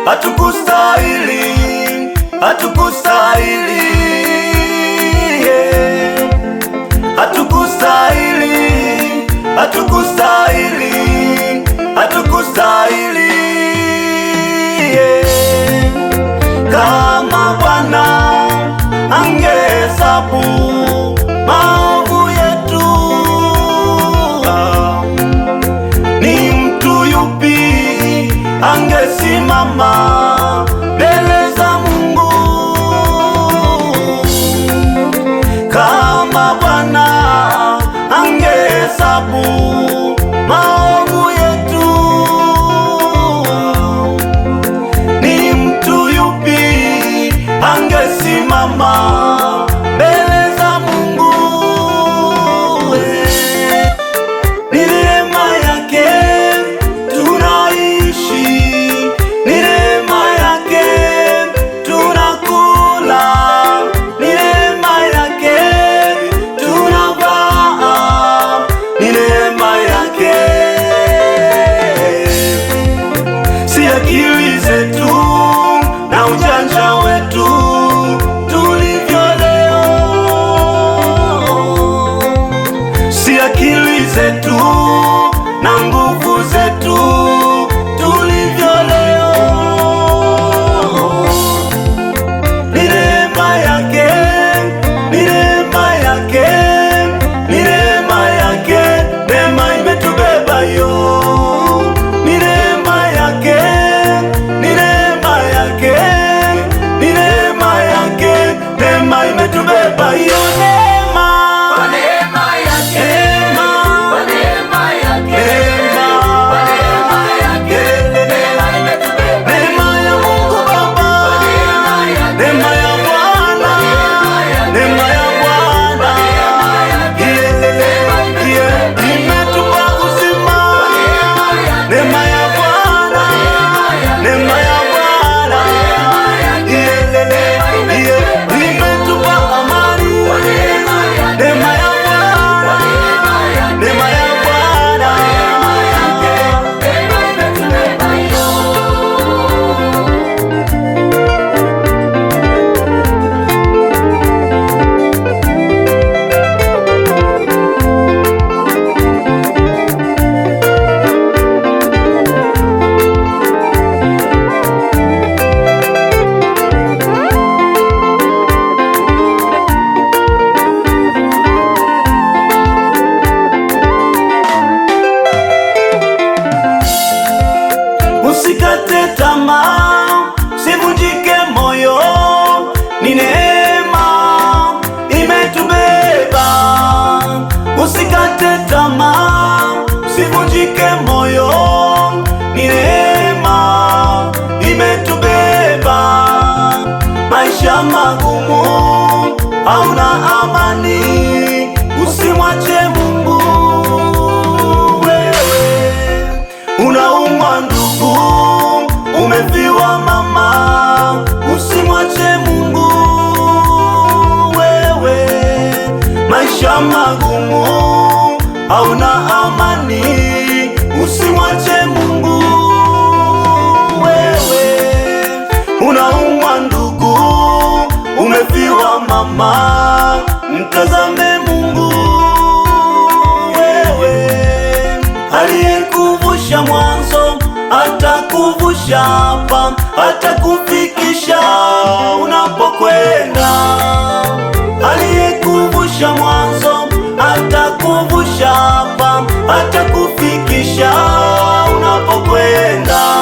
hatukustahili, hatukustahili, hatukustahili, hatukustahili, hatukustahili. Kama Bwana angehesabu maovu yetu, ni mtu yupi angesimama mbele za Mungu? Kama Bwana angehesabu maovu yetu, ni mtu yupi angesimama mbele za Mungu? Ni neema yake tunaishi, ni neema yake tunakula, ni neema yake tunavaa, ni neema yake. Si akili zetu na ujanja wetu tulivyo leo, si akili zetu na nguvu zetu tulivyo leo. Ni neema yake, ni neema yake, ni neema yake, neema imetubeba yo. Ni neema yake, ni neema yake, ni neema yake, neema imetubeba yo. Kwa neema yake, kwa neema yake, kwa neema yake, neema imetubeba. Neema ya Mungu Baba, neema ya Bwana, neema ya Bwana, imetupa uzima. Neema ya Bwana, neema ya Bwana, imetupa amani. Neema ya Bwana, neema ya Bwana. Usikate tamaa, usivunjike moyo, ni neema imetubeba. Usikate tamaa, usivunjike moyo, ni neema imetubeba. Maisha magumu, hauna amani, usimwache Mungu. Wewe unaumwa ndugu, umefiwa mama, usimwache Mungu. Wewe maisha magumu, hauna amani, usimwache Mungu. Wewe unaumwa ndugu, umefiwa mama, mtazame Mungu. Wewe aliyekuvusha mwanzo atakuvusha hapa, atakufikisha unapokwenda. Aliyekuvusha mwanzo atakuvusha hapa, atakufikisha unapokwenda.